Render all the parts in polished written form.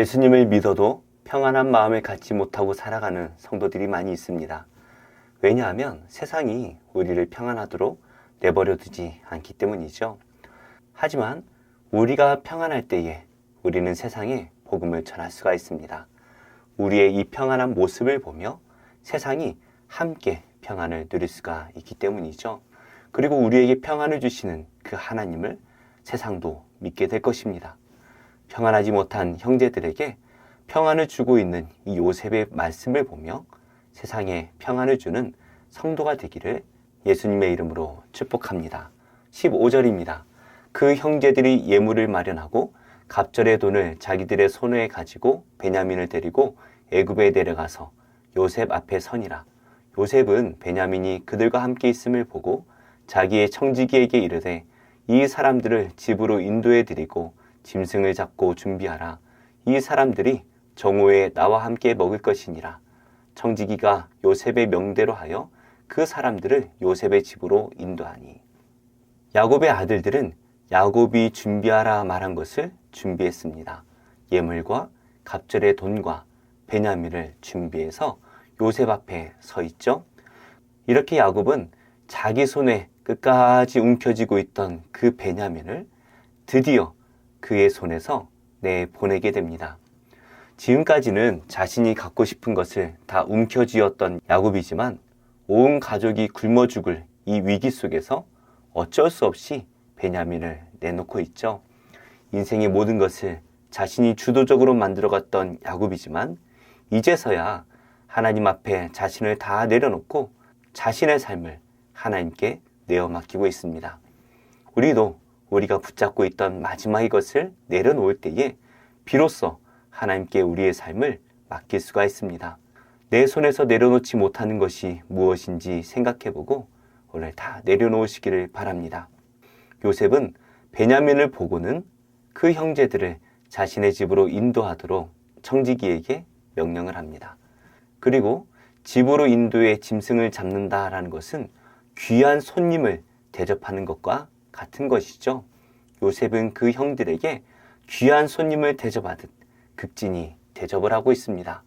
예수님을 믿어도 평안한 마음을 갖지 못하고 살아가는 성도들이 많이 있습니다. 왜냐하면 세상이 우리를 평안하도록 내버려 두지 않기 때문이죠. 하지만 우리가 평안할 때에 우리는 세상에 복음을 전할 수가 있습니다. 우리의 이 평안한 모습을 보며 세상이 함께 평안을 누릴 수가 있기 때문이죠. 그리고 우리에게 평안을 주시는 그 하나님을 세상도 믿게 될 것입니다. 평안하지 못한 형제들에게 평안을 주고 있는 이 요셉의 말씀을 보며 세상에 평안을 주는 성도가 되기를 예수님의 이름으로 축복합니다. 15절입니다. 그 형제들이 예물을 마련하고 갑절의 돈을 자기들의 손에 가지고 베냐민을 데리고 애굽에 내려가서 요셉 앞에 서니라. 요셉은 베냐민이 그들과 함께 있음을 보고 자기의 청지기에게 이르되 이 사람들을 집으로 인도해 드리고 짐승을 잡고 준비하라. 이 사람들이 정오에 나와 함께 먹을 것이니라. 청지기가 요셉의 명대로 하여 그 사람들을 요셉의 집으로 인도하니. 야곱의 아들들은 야곱이 준비하라 말한 것을 준비했습니다. 예물과 갑절의 돈과 베냐민을 준비해서 요셉 앞에 서 있죠. 이렇게 야곱은 자기 손에 끝까지 움켜쥐고 있던 그 베냐민을 드디어 그의 손에서 내보내게 됩니다. 지금까지는 자신이 갖고 싶은 것을 다 움켜쥐었던 야곱이지만 온 가족이 굶어 죽을 이 위기 속에서 어쩔 수 없이 베냐민을 내놓고 있죠. 인생의 모든 것을 자신이 주도적으로 만들어갔던 야곱이지만 이제서야 하나님 앞에 자신을 다 내려놓고 자신의 삶을 하나님께 내어 맡기고 있습니다. 우리도 우리가 붙잡고 있던 마지막의 것을 내려놓을 때에 비로소 하나님께 우리의 삶을 맡길 수가 있습니다. 내 손에서 내려놓지 못하는 것이 무엇인지 생각해보고 오늘 다 내려놓으시기를 바랍니다. 요셉은 베냐민을 보고는 그 형제들을 자신의 집으로 인도하도록 청지기에게 명령을 합니다. 그리고 집으로 인도해 짐승을 잡는다라는 것은 귀한 손님을 대접하는 것과 같은 것이죠. 요셉은 그 형들에게 귀한 손님을 대접하듯 극진히 대접을 하고 있습니다.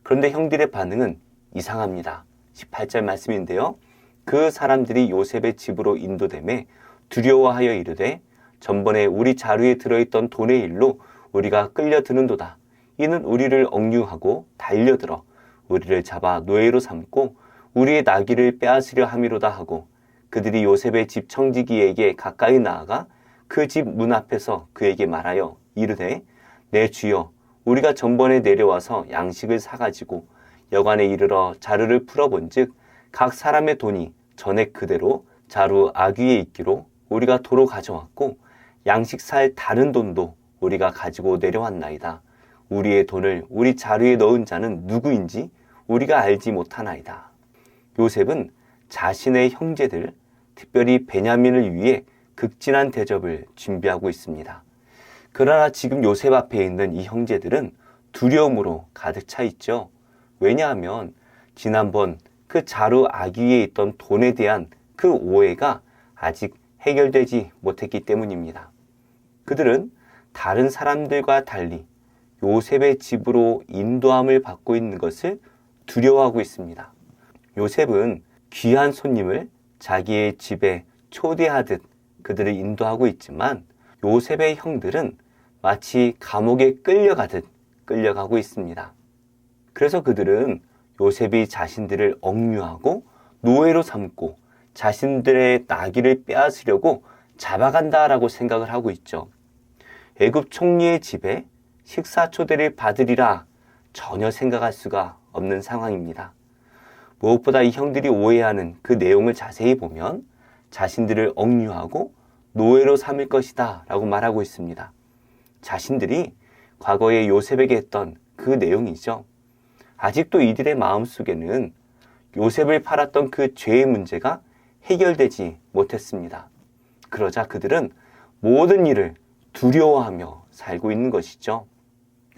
그런데 형들의 반응은 이상합니다. 18절 말씀인데요. 그 사람들이 요셉의 집으로 인도되매 두려워하여 이르되 전번에 우리 자루에 들어있던 돈의 일로 우리가 끌려드는도다. 이는 우리를 억류하고 달려들어 우리를 잡아 노예로 삼고 우리의 나귀를 빼앗으려 함이로다 하고 그들이 요셉의 집 청지기에게 가까이 나아가 그 집 문 앞에서 그에게 말하여 이르되 내 주여 우리가 전번에 내려와서 양식을 사가지고 여관에 이르러 자루를 풀어본즉 각 사람의 돈이 전액 그대로 자루 아귀에 있기로 우리가 도로 가져왔고 양식 살 다른 돈도 우리가 가지고 내려왔나이다. 우리의 돈을 우리 자루에 넣은 자는 누구인지 우리가 알지 못하나이다. 요셉은 자신의 형제들, 특별히 베냐민을 위해 극진한 대접을 준비하고 있습니다. 그러나 지금 요셉 앞에 있는 이 형제들은 두려움으로 가득 차 있죠. 왜냐하면 지난번 그 자루 아귀에 있던 돈에 대한 그 오해가 아직 해결되지 못했기 때문입니다. 그들은 다른 사람들과 달리 요셉의 집으로 인도함을 받고 있는 것을 두려워하고 있습니다. 요셉은 귀한 손님을 자기의 집에 초대하듯 그들을 인도하고 있지만 요셉의 형들은 마치 감옥에 끌려가듯 끌려가고 있습니다. 그래서 그들은 요셉이 자신들을 억류하고 노예로 삼고 자신들의 나귀를 빼앗으려고 잡아간다라고 생각을 하고 있죠. 애굽 총리의 집에 식사 초대를 받으리라 전혀 생각할 수가 없는 상황입니다. 무엇보다 이 형들이 오해하는 그 내용을 자세히 보면 자신들을 억류하고 노예로 삼을 것이다 라고 말하고 있습니다. 자신들이 과거에 요셉에게 했던 그 내용이죠. 아직도 이들의 마음속에는 요셉을 팔았던 그 죄의 문제가 해결되지 못했습니다. 그러자 그들은 모든 일을 두려워하며 살고 있는 것이죠.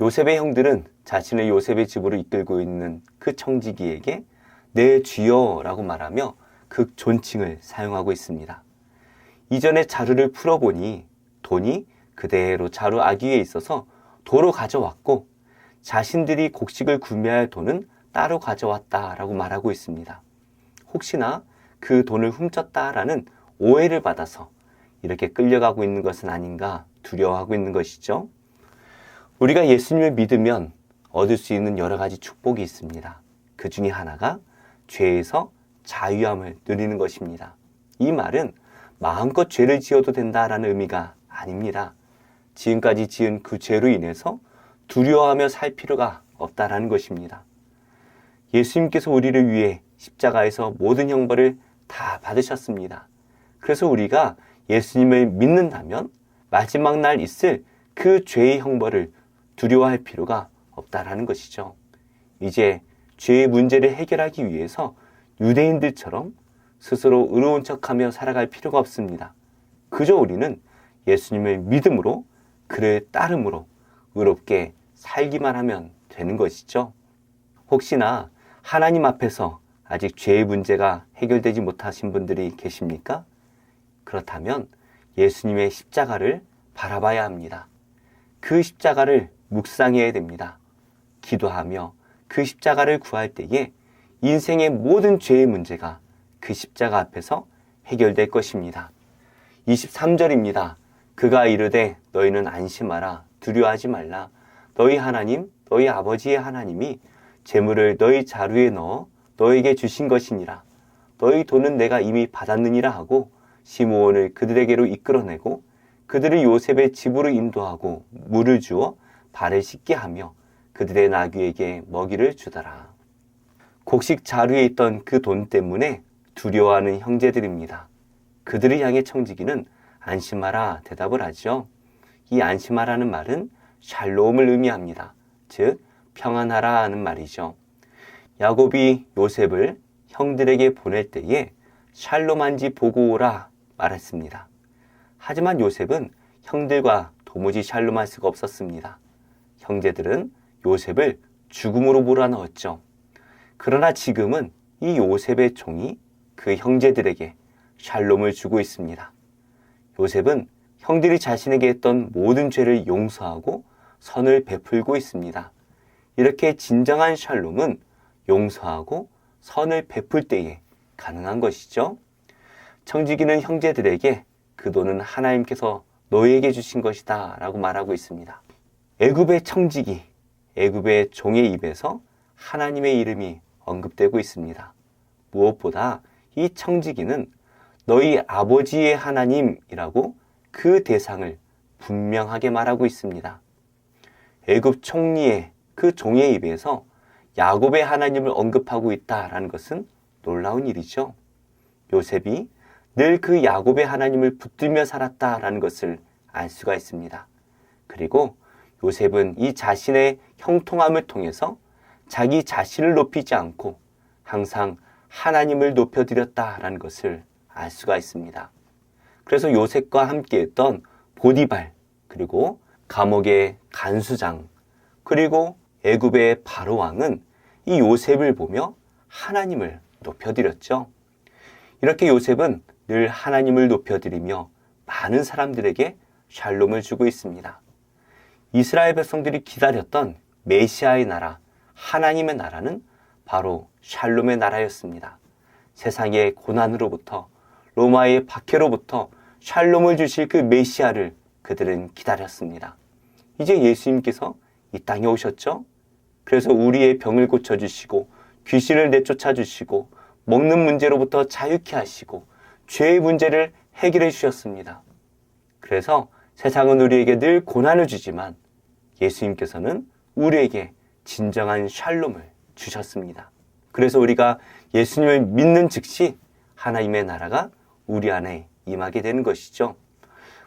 요셉의 형들은 자신을 요셉의 집으로 이끌고 있는 그 청지기에게 내 주여라고 말하며 극존칭을 사용하고 있습니다. 이전에 자루를 풀어보니 돈이 그대로 자루 아귀에 있어서 도로 가져왔고 자신들이 곡식을 구매할 돈은 따로 가져왔다라고 말하고 있습니다. 혹시나 그 돈을 훔쳤다라는 오해를 받아서 이렇게 끌려가고 있는 것은 아닌가 두려워하고 있는 것이죠. 우리가 예수님을 믿으면 얻을 수 있는 여러 가지 축복이 있습니다. 그 중에 하나가 죄에서 자유함을 누리는 것입니다. 이 말은 마음껏 죄를 지어도 된다라는 의미가 아닙니다. 지금까지 지은 그 죄로 인해서 두려워하며 살 필요가 없다라는 것입니다. 예수님께서 우리를 위해 십자가에서 모든 형벌을 다 받으셨습니다. 그래서 우리가 예수님을 믿는다면 마지막 날 있을 그 죄의 형벌을 두려워할 필요가 없다라는 것이죠. 이제 죄의 문제를 해결하기 위해서 유대인들처럼 스스로 의로운 척하며 살아갈 필요가 없습니다. 그저 우리는 예수님을 믿음으로 그를 따름으로 의롭게 살기만 하면 되는 것이죠. 혹시나 하나님 앞에서 아직 죄의 문제가 해결되지 못하신 분들이 계십니까? 그렇다면 예수님의 십자가를 바라봐야 합니다. 그 십자가를 묵상해야 됩니다. 기도하며 그 십자가를 구할 때에 인생의 모든 죄의 문제가 그 십자가 앞에서 해결될 것입니다. 23절입니다. 그가 이르되 너희는 안심하라 두려워하지 말라 너희 하나님 너희 아버지의 하나님이 재물을 너희 자루에 넣어 너에게 주신 것이니라 너희 돈은 내가 이미 받았느니라 하고 시므온을 그들에게로 이끌어내고 그들을 요셉의 집으로 인도하고 물을 주어 발을 씻게 하며 그들의 나귀에게 먹이를 주더라. 곡식 자루에 있던 그 돈 때문에 두려워하는 형제들입니다. 그들을 향해 청지기는 안심하라 대답을 하죠. 이 안심하라는 말은 샬롬을 의미합니다. 즉 평안하라 하는 말이죠. 야곱이 요셉을 형들에게 보낼 때에 샬롬한지 보고 오라 말했습니다. 하지만 요셉은 형들과 도무지 샬롬할 수가 없었습니다. 형제들은 요셉을 죽음으로 몰아넣었죠. 그러나 지금은 이 요셉의 종이 그 형제들에게 샬롬을 주고 있습니다. 요셉은 형들이 자신에게 했던 모든 죄를 용서하고 선을 베풀고 있습니다. 이렇게 진정한 샬롬은 용서하고 선을 베풀 때에 가능한 것이죠. 청지기는 형제들에게 그 돈은 하나님께서 너희에게 주신 것이다 라고 말하고 있습니다. 애굽의 청지기, 애굽의 종의 입에서 하나님의 이름이 언급되고 있습니다. 무엇보다 이 청지기는 너희 아버지의 하나님이라고 그 대상을 분명하게 말하고 있습니다. 애굽 총리의 그 종의 입에서 야곱의 하나님을 언급하고 있다라는 것은 놀라운 일이죠. 요셉이 늘 그 야곱의 하나님을 붙들며 살았다라는 것을 알 수가 있습니다. 그리고 요셉은 이 자신의 형통함을 통해서 자기 자신을 높이지 않고 항상 하나님을 높여드렸다라는 것을 알 수가 있습니다. 그래서 요셉과 함께했던 보디발, 그리고 감옥의 간수장, 그리고 애굽의 바로왕은 이 요셉을 보며 하나님을 높여드렸죠. 이렇게 요셉은 늘 하나님을 높여드리며 많은 사람들에게 샬롬을 주고 있습니다. 이스라엘 백성들이 기다렸던 메시아의 나라, 하나님의 나라는 바로 샬롬의 나라였습니다. 세상의 고난으로부터 로마의 박해로부터 샬롬을 주실 그 메시아를 그들은 기다렸습니다. 이제 예수님께서 이 땅에 오셨죠? 그래서 우리의 병을 고쳐주시고 귀신을 내쫓아 주시고 먹는 문제로부터 자유케 하시고 죄의 문제를 해결해 주셨습니다. 그래서 세상은 우리에게 늘 고난을 주지만 예수님께서는 우리에게 진정한 샬롬을 주셨습니다. 그래서 우리가 예수님을 믿는 즉시 하나님의 나라가 우리 안에 임하게 되는 것이죠.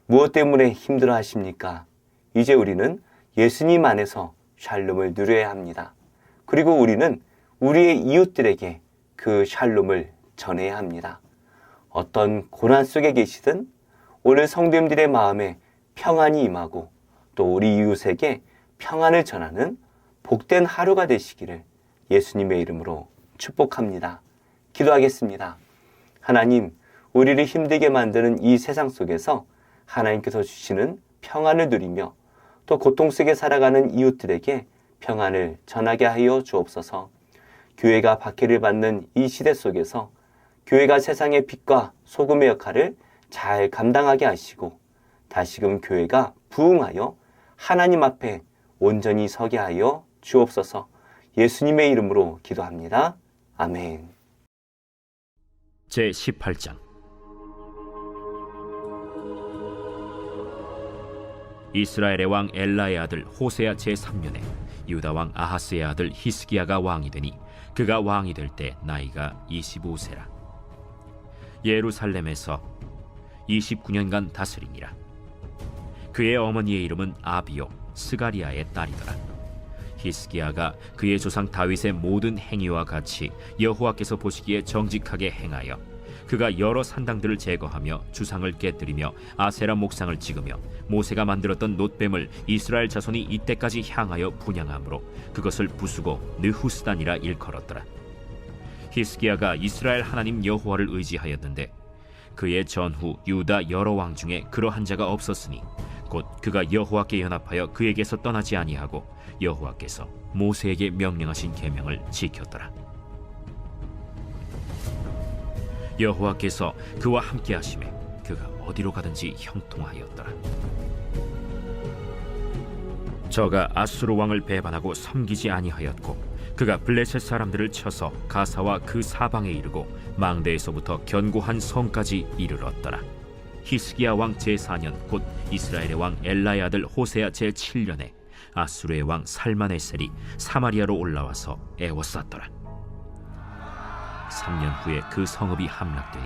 무엇 때문에 힘들어 하십니까? 이제 우리는 예수님 안에서 샬롬을 누려야 합니다. 그리고 우리는 우리의 이웃들에게 그 샬롬을 전해야 합니다. 어떤 고난 속에 계시든 오늘 성도님들의 마음에 평안이 임하고 또 우리 이웃에게 평안을 전하는 복된 하루가 되시기를 예수님의 이름으로 축복합니다. 기도하겠습니다. 하나님, 우리를 힘들게 만드는 이 세상 속에서 하나님께서 주시는 평안을 누리며 또 고통 속에 살아가는 이웃들에게 평안을 전하게 하여 주옵소서. 교회가 박해를 받는 이 시대 속에서 교회가 세상의 빛과 소금의 역할을 잘 감당하게 하시고 다시금 교회가 부흥하여 하나님 앞에 온전히 서게 하여 주옵소서. 예수님의 이름으로 기도합니다. 아멘. 제18장 이스라엘의 왕 엘라의 아들 호세아 제3년에 유다 왕 아하스의 아들 히스기야가 왕이 되니 그가 왕이 될 때 나이가 25세라. 예루살렘에서 29년간 다스리니라. 그의 어머니의 이름은 아비요 스가리아의 딸이더라. 히스기야가 그의 조상 다윗의 모든 행위와 같이 여호와께서 보시기에 정직하게 행하여 그가 여러 산당들을 제거하며 주상을 깨뜨리며 아세라 목상을 찍으며 모세가 만들었던 놋뱀을 이스라엘 자손이 이때까지 향하여 분향함으로 그것을 부수고 느후스단이라 일컬었더라. 히스기야가 이스라엘 하나님 여호와를 의지하였는데 그의 전후 유다 여러 왕 중에 그러한 자가 없었으니 곧 그가 여호와께 연합하여 그에게서 떠나지 아니하고 여호와께서 모세에게 명령하신 계명을 지켰더라. 여호와께서 그와 함께 하심에 그가 어디로 가든지 형통하였더라. 저가 아수르 왕을 배반하고 섬기지 아니하였고 그가 블레셋 사람들을 쳐서 가사와 그 사방에 이르고 망대에서부터 견고한 성까지 이르렀더라. 히스기야 왕 제4년 곧 이스라엘의 왕 엘라의 아들 호세아 제7년에 아수르의 왕 살마네셀이 사마리아로 올라와서 애워쌌더라. 3년 후에 그 성읍이 함락되니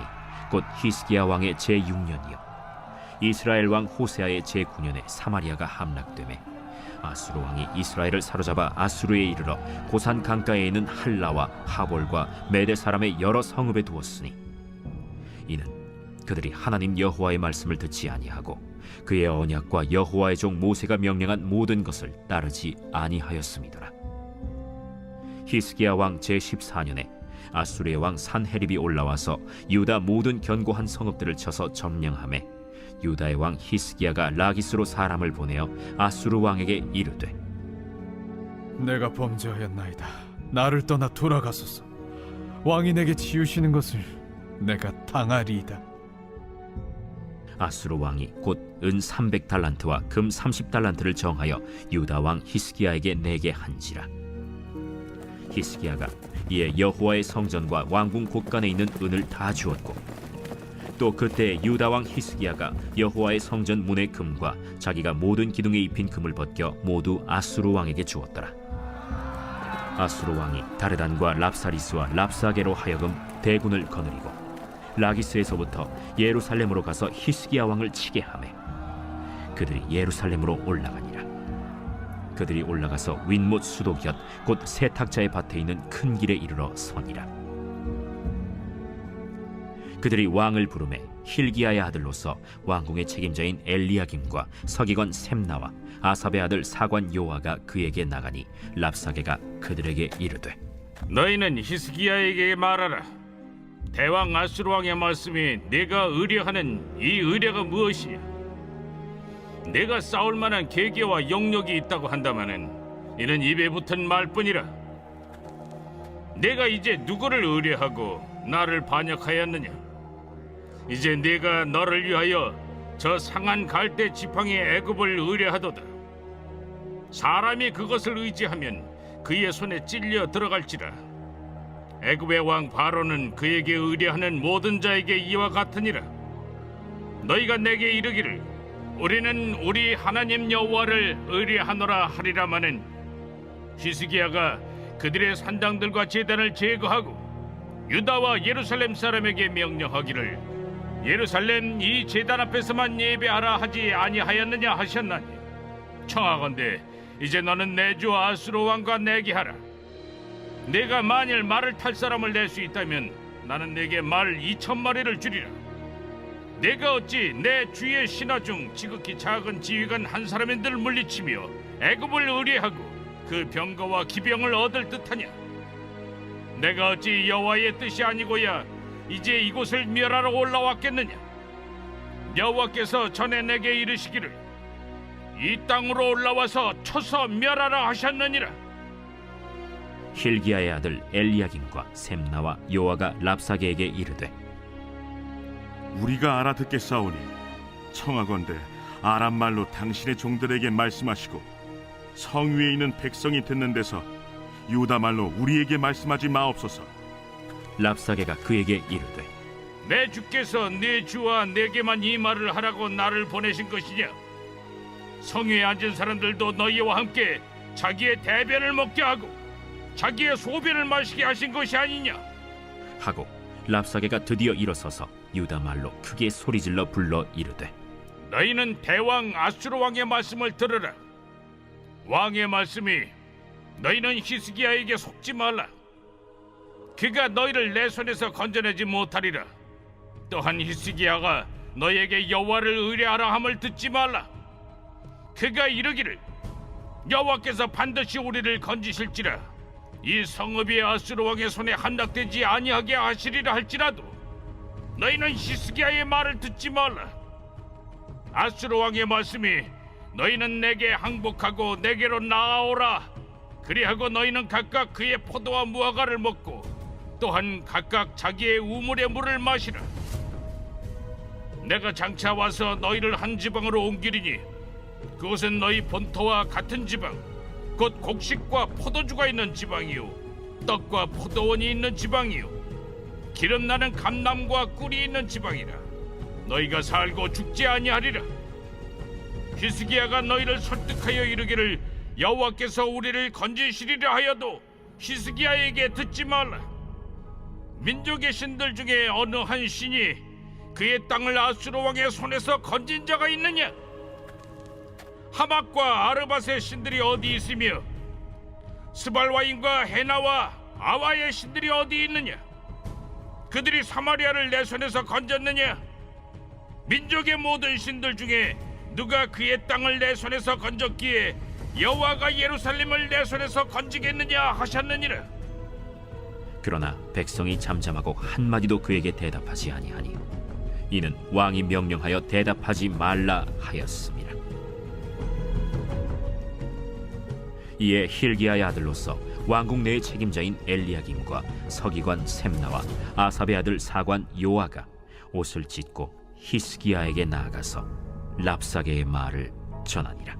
곧 히스기야 왕의 제6년이요 이스라엘 왕 호세아의 제9년에 사마리아가 함락되매 아수르 왕이 이스라엘을 사로잡아 아수르에 이르러 고산 강가에 있는 할라와 하볼과 메대 사람의 여러 성읍에 두었으니 이는 그들이 하나님 여호와의 말씀을 듣지 아니하고 그의 언약과 여호와의 종 모세가 명령한 모든 것을 따르지 아니하였음이더라. 히스기야 왕 제14년에 아수르의 왕 산헤립이 올라와서 유다 모든 견고한 성읍들을 쳐서 점령하매 유다의 왕 히스기야가 라기스로 사람을 보내어 아수르 왕에게 이르되 내가 범죄하였나이다. 나를 떠나 돌아가소서. 왕이 내게 지으시는 것을 내가 당하리이다. 아수르 왕이 곧 은 300달란트와 금 30달란트를 정하여 유다 왕 히스기야에게 내게 한지라. 히스기야가 이에 여호와의 성전과 왕궁 곳간에 있는 은을 다 주었고 또 그때 유다 왕 히스기야가 여호와의 성전 문의 금과 자기가 모든 기둥에 입힌 금을 벗겨 모두 아수르 왕에게 주었더라. 아수르 왕이 다르단과 랍사리스와 랍사게로 하여금 대군을 거느리고 라기스에서부터 예루살렘으로 가서 히스기야 왕을 치게 하매 그들이 예루살렘으로 올라가니라. 그들이 올라가서 윗못 수도 곁 곧 세탁자의 밭에 있는 큰 길에 이르러 서니라. 그들이 왕을 부르매 힐기야의 아들로서 왕궁의 책임자인 엘리야김과 서기관 셈나와 아삽의 아들 사관 요아가 그에게 나가니 랍사게가 그들에게 이르되 너희는 히스기야에게 말하라. 대왕 아수르 왕의 말씀이 내가 의뢰하는 이 의뢰가 무엇이냐? 내가 싸울 만한 계계와 영역이 있다고 한다마는 이는 입에 붙은 말뿐이라. 내가 이제 누구를 의뢰하고 나를 반역하였느냐? 이제 내가 너를 위하여 저 상한 갈대 지팡이의 애굽을 의뢰하도다. 사람이 그것을 의지하면 그의 손에 찔려 들어갈지라. 애굽의 왕 바로는 그에게 의뢰하는 모든 자에게 이와 같으니라. 너희가 내게 이르기를 우리는 우리 하나님 여호와를 의뢰하노라 하리라마는 히스기야가 그들의 산당들과 제단을 제거하고 유다와 예루살렘 사람에게 명령하기를 예루살렘 이 제단 앞에서만 예배하라 하지 아니하였느냐 하셨나니 청하건대 이제 너는 내 주 아수르 왕과 내게 하라. 내가 만일 말을 탈 사람을 낼 수 있다면 나는 내게 말 2,000마리를 주리라. 내가 어찌 내 주의 신하 중 지극히 작은 지휘관 한 사람인들 물리치며 애굽을 의뢰하고 그 병거와 기병을 얻을 듯하냐? 내가 어찌 여호와의 뜻이 아니고야 이제 이곳을 멸하러 올라왔겠느냐? 여호와께서 전에 내게 이르시기를 이 땅으로 올라와서 쳐서 멸하라 하셨느니라. 힐기야의 아들 엘리야김과 셈나와 요아가 랍사게에게 이르되 우리가 알아듣겠사오니 청하건대 아람 말로 당신의 종들에게 말씀하시고 성 위에 있는 백성이 듣는 데서 유다 말로 우리에게 말씀하지 마옵소서. 랍사게가 그에게 이르되 내 주께서 네 주와 내게만 이 말을 하라고 나를 보내신 것이냐? 성위에 앉은 사람들도 너희와 함께 자기의 대변을 먹게 하고 자기의 소변을 마시게 하신 것이 아니냐? 하고 랍사게가 드디어 일어서서 유다 말로 크게 소리질러 불러 이르되 너희는 대왕 아수르 왕의 말씀을 들으라. 왕의 말씀이 너희는 히스기야에게 속지 말라. 그가 너희를 내 손에서 건져내지 못하리라. 또한 히스기야가 너희에게 여호와를 의뢰하라 함을 듣지 말라. 그가 이르기를 여호와께서 반드시 우리를 건지실지라 이 성읍이 아수르 왕의 손에 함락되지 아니하게 하시리라 할지라도 너희는 히스기야의 말을 듣지 말라. 아수르 왕의 말씀이 너희는 내게 항복하고 내게로 나아오라. 그리하고 너희는 각각 그의 포도와 무화과를 먹고 또한 각각 자기의 우물의 물을 마시라. 내가 장차 와서 너희를 한 지방으로 옮기리니 그곳은 너희 본토와 같은 지방 곧 곡식과 포도주가 있는 지방이요 떡과 포도원이 있는 지방이요 기름나는 감람과 꿀이 있는 지방이라. 너희가 살고 죽지 아니하리라. 히스기야가 너희를 설득하여 이르기를 여호와께서 우리를 건지시리라 하여도 히스기야에게 듣지 말라. 민족의 신들 중에 어느 한 신이 그의 땅을 아수르 왕의 손에서 건진 자가 있느냐? 하맛과 아르밧의 신들이 어디 있으며 스발와임과 헤나와 아와의 신들이 어디 있느냐? 그들이 사마리아를 내 손에서 건졌느냐? 민족의 모든 신들 중에 누가 그의 땅을 내 손에서 건졌기에 여호와가 예루살렘을 내 손에서 건지겠느냐 하셨느니라. 그러나 백성이 잠잠하고 한마디도 그에게 대답하지 아니하니 이는 왕이 명령하여 대답하지 말라 하였습니다. 이에 힐기야의 아들로서 왕궁 내의 책임자인 엘리야김과 서기관 셈나와 아삽의 아들 사관 요아가 옷을 찢고 히스기야에게 나아가서 랍사게의 말을 전하니라.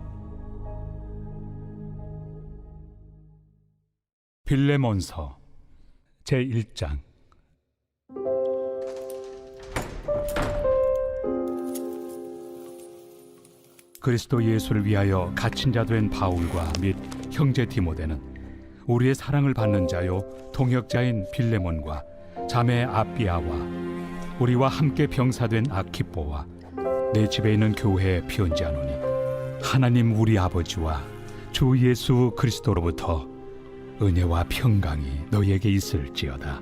빌레몬서 제1장. 그리스도 예수를 위하여 갇힌 자 된 바울과 및 형제 디모데는 우리의 사랑을 받는 자요 동역자인 빌레몬과 자매 아비아와 우리와 함께 병사된 아키뽀와 내 집에 있는 교회에 편지하노니 하나님 우리 아버지와 주 예수 그리스도로부터 은혜와 평강이 너희에게 있을지어다.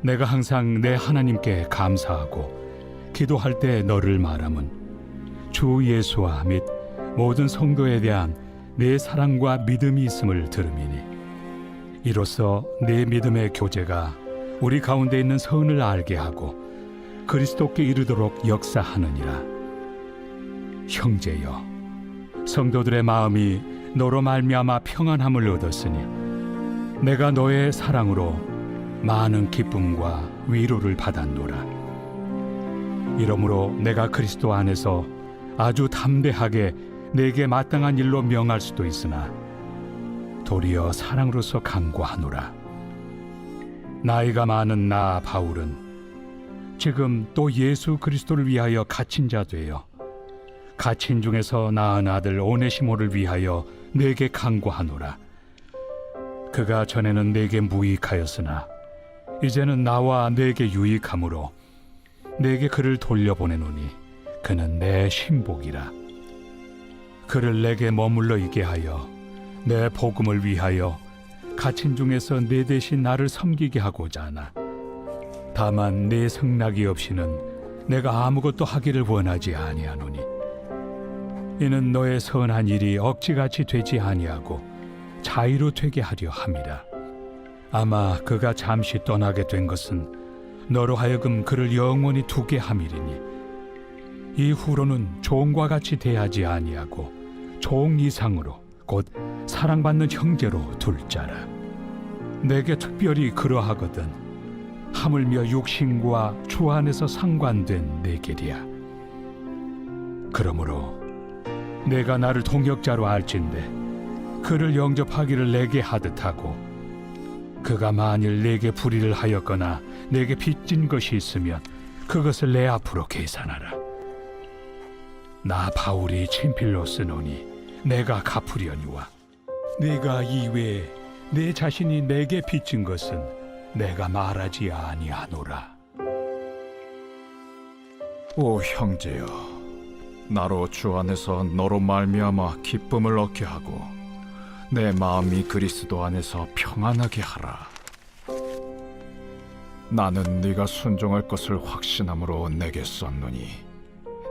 내가 항상 내 하나님께 감사하고 기도할 때 너를 말함은 주 예수와 및 모든 성도에 대한 내 사랑과 믿음이 있음을 들음이니 이로써 내 믿음의 교제가 우리 가운데 있는 선을 알게 하고 그리스도께 이르도록 역사하느니라. 형제여, 성도들의 마음이 너로 말미암아 평안함을 얻었으니 내가 너의 사랑으로 많은 기쁨과 위로를 받았노라. 이러므로 내가 그리스도 안에서 아주 담대하게 내게 마땅한 일로 명할 수도 있으나 도리어 사랑으로서 강구하노라. 나이가 많은 나 바울은 지금 또 예수 그리스도를 위하여 갇힌 자 되어 갇힌 중에서 낳은 아들 오네시모를 위하여 내게 강구하노라. 그가 전에는 내게 무익하였으나 이제는 나와 내게 유익함으로 내게 그를 돌려보내노니 그는 내 신복이라. 그를 내게 머물러 있게 하여 내 복음을 위하여 갇힌 중에서 내 대신 나를 섬기게 하고자 하나 다만 내 승낙이 없이는 내가 아무것도 하기를 원하지 아니하노니 이는 너의 선한 일이 억지같이 되지 아니하고 자의로 되게 하려 함이라. 아마 그가 잠시 떠나게 된 것은 너로 하여금 그를 영원히 두게 함이리니 이후로는 종과 같이 대하지 아니하고 종 이상으로 곧 사랑받는 형제로 둘 자라. 내게 특별히 그러하거든 하물며 육신과 주 안에서 상관된 내 길이야. 그러므로 내가 나를 동역자로 알진대 그를 영접하기를 내게 하듯 하고, 그가 만일 내게 불의를 하였거나 내게 빚진 것이 있으면 그것을 내 앞으로 계산하라. 나 바울이 친필로 쓰노니 내가 갚으려니와 네가 이외에 내 자신이 내게 빚진 것은 내가 말하지 아니하노라. 오 형제여, 나로 주 안에서 너로 말미암아 기쁨을 얻게 하고 내 마음이 그리스도 안에서 평안하게 하라. 나는 네가 순종할 것을 확신함으로 내게 썼노니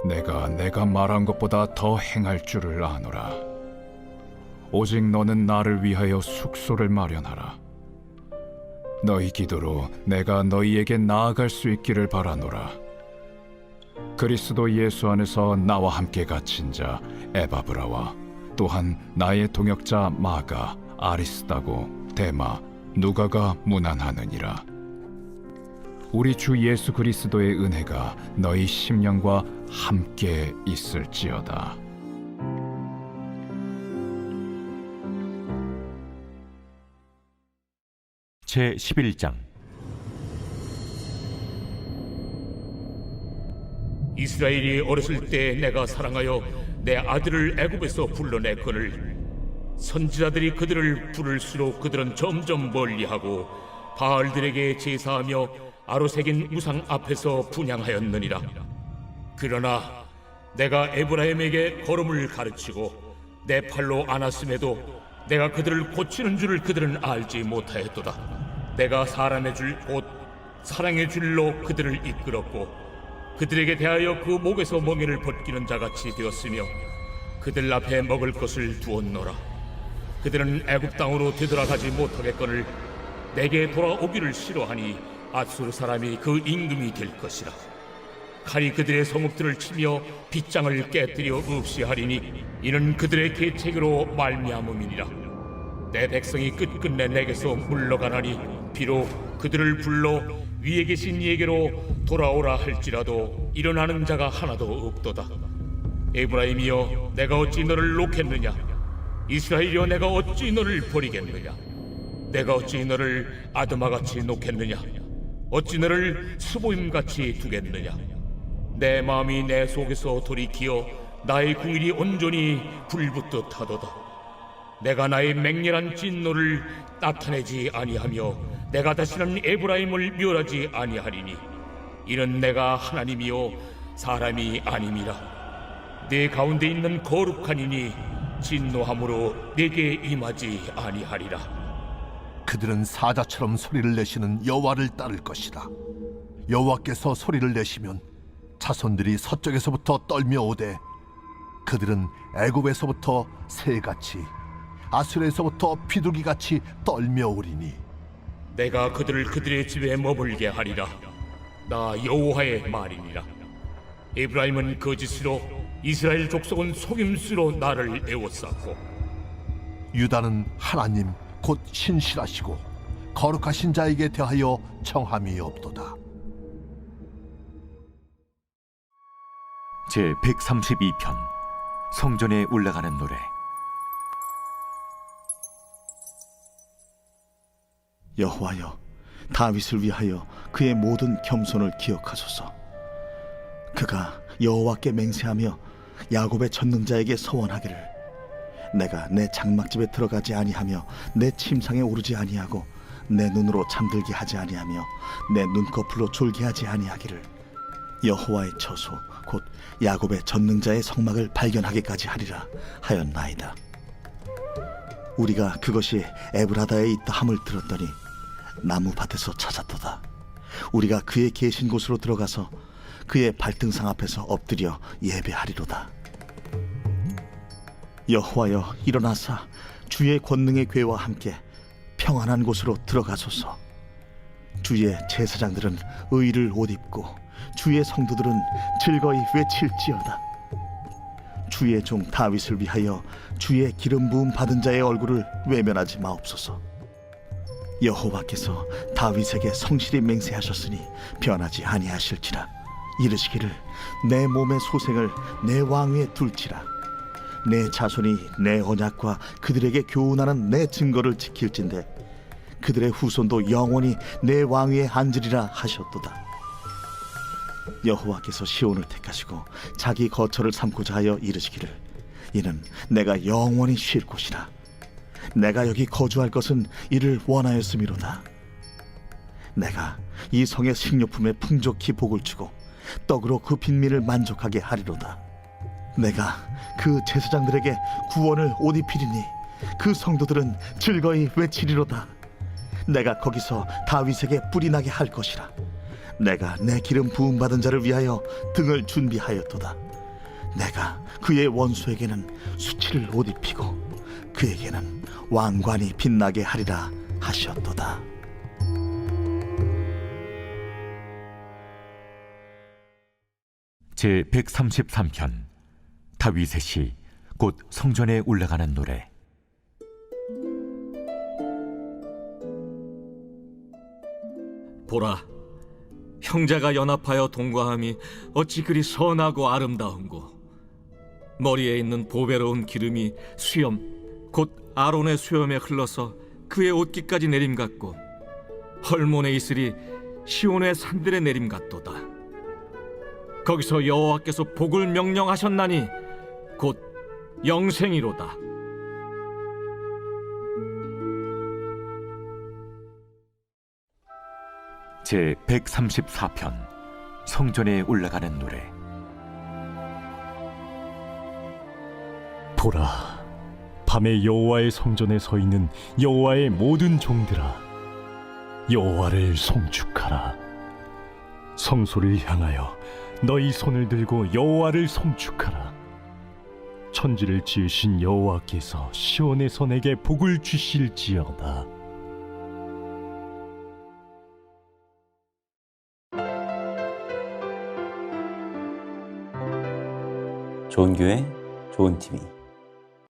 내가 말한 것보다 더 행할 줄을 아노라. 오직 너는 나를 위하여 숙소를 마련하라. 너희 기도로 내가 너희에게 나아갈 수 있기를 바라노라. 그리스도 예수 안에서 나와 함께 갇힌 자 에바브라와 또한 나의 동역자 마가, 아리스다고, 데마, 누가가 문안하느니라. 우리 주 예수 그리스도의 은혜가 너희 심령과 함께 있을지어다. 제 11장. 이스라엘이 어렸을 때 내가 사랑하여 내 아들을 애굽에서 불러냈거늘 선지자들이 그들을 부를수록 그들은 점점 멀리하고 바알들에게 제사하며 아로새긴 우상 앞에서 분향하였느니라. 그러나 내가 에브라임에게 걸음을 가르치고 내 팔로 안았음에도 내가 그들을 고치는 줄을 그들은 알지 못하였도다. 내가 사람의 줄 곧 사랑의 줄로 그들을 이끌었고 그들에게 대하여 그 목에서 멍에를 벗기는 자같이 되었으며 그들 앞에 먹을 것을 두었노라. 그들은 애굽 땅으로 되돌아가지 못하겠거늘 내게 돌아오기를 싫어하니 앗수르 사람이 그 임금이 될 것이라. 칼이 그들의 성읍들을 치며 빗장을 깨뜨려 없이 하리니 이는 그들의 계책으로 말미암음이니라. 내 백성이 끝끝내 내게서 물러가나니 비록 그들을 불러 위에 계신 이에게로 돌아오라 할지라도 일어나는 자가 하나도 없도다. 에브라임이여, 내가 어찌 너를 놓겠느냐? 이스라엘이여, 내가 어찌 너를 버리겠느냐? 내가 어찌 너를 아드마같이 놓겠느냐? 어찌 너를 스보임같이 두겠느냐? 내 마음이 내 속에서 돌이키어 나의 궁일이 온전히 불붙듯 하도다. 내가 나의 맹렬한 진노를 나타내지 아니하며 내가 다시는 에브라임을 멸하지 아니하리니 이는 내가 하나님이요 사람이 아님이라. 내 가운데 있는 거룩한 이니 진노함으로 내게 임하지 아니하리라. 그들은 사자처럼 소리를 내시는 여호와를 따를 것이다. 여호와께서 소리를 내시면 자손들이 서쪽에서부터 떨며 오되 그들은 애굽에서부터 새같이 아수르에서부터 비둘기같이 떨며 오리니 내가 그들을 그들의 집에 머물게 하리라. 나 여호와의 말이니라. 에브라임은 거짓으로 이스라엘 족속은 속임수로 나를 애워쌌고 유다는 하나님 곧 신실하시고 거룩하신 자에게 대하여 청함이 없도다. 제 132편. 성전에 올라가는 노래. 여호와여, 다윗을 위하여 그의 모든 겸손을 기억하소서. 그가 여호와께 맹세하며 야곱의 전능자에게 서원하기를 내가 내 장막집에 들어가지 아니하며 내 침상에 오르지 아니하고 내 눈으로 잠들게 하지 아니하며 내 눈꺼풀로 졸게 하지 아니하기를 여호와의 처소 곧 야곱의 전능자의 성막을 발견하기까지 하리라 하였나이다. 우리가 그것이 에브라다에 있다 함을 들었더니 나무밭에서 찾았도다. 우리가 그의 계신 곳으로 들어가서 그의 발등상 앞에서 엎드려 예배하리로다. 여호와여, 일어나사 주의 권능의 궤와 함께 평안한 곳으로 들어가소서. 주의 제사장들은 의를 옷 입고 주의 성도들은 즐거이 외칠지어다. 주의 종 다윗을 위하여 주의 기름 부음 받은 자의 얼굴을 외면하지 마옵소서. 여호와께서 다윗에게 성실히 맹세하셨으니 변하지 아니하실지라. 이르시기를 내 몸의 소생을 내 왕위에 둘지라. 내 자손이 내 언약과 그들에게 교훈하는 내 증거를 지킬진대 그들의 후손도 영원히 내 왕위에 앉으리라 하셨도다. 여호와께서 시온을 택하시고 자기 거처를 삼고자 하여 이르시기를 이는 내가 영원히 쉴 곳이라. 내가 여기 거주할 것은 이를 원하였음이로다. 내가 이 성의 식료품에 풍족히 복을 주고 떡으로 그 빈민을 만족하게 하리로다. 내가 그 제사장들에게 구원을 옷 입히리니 그 성도들은 즐거이 외치리로다. 내가 거기서 다윗에게 뿔이 나게 할 것이라. 내가 내 기름 부음 받은 자를 위하여 등을 준비하였도다. 내가 그의 원수에게는 수치를 옷 입히고 그에게는 왕관이 빛나게 하리라 하셨도다. 제 133편 다윗의 시 곧 성전에 올라가는 노래. 보라, 형제가 연합하여 동거함이 어찌 그리 선하고 아름다운고. 머리에 있는 보배로운 기름이 수염 곧 아론의 수염에 흘러서 그의 옷깃까지 내림 같고 헐몬의 이슬이 시온의 산들의 내림 같도다. 거기서 여호와께서 복을 명령하셨나니 곧 영생이로다. 제 134편 성전에 올라가는 노래. 보라, 밤에 여호와의 성전에 서 있는 여호와의 모든 종들아, 여호와를 송축하라. 성소를 향하여 너희 손을 들고 여호와를 송축하라. 천지를 지으신 여호와께서 시온에서 내게 복을 주실지어다. 좋은 교회, 좋은 TV.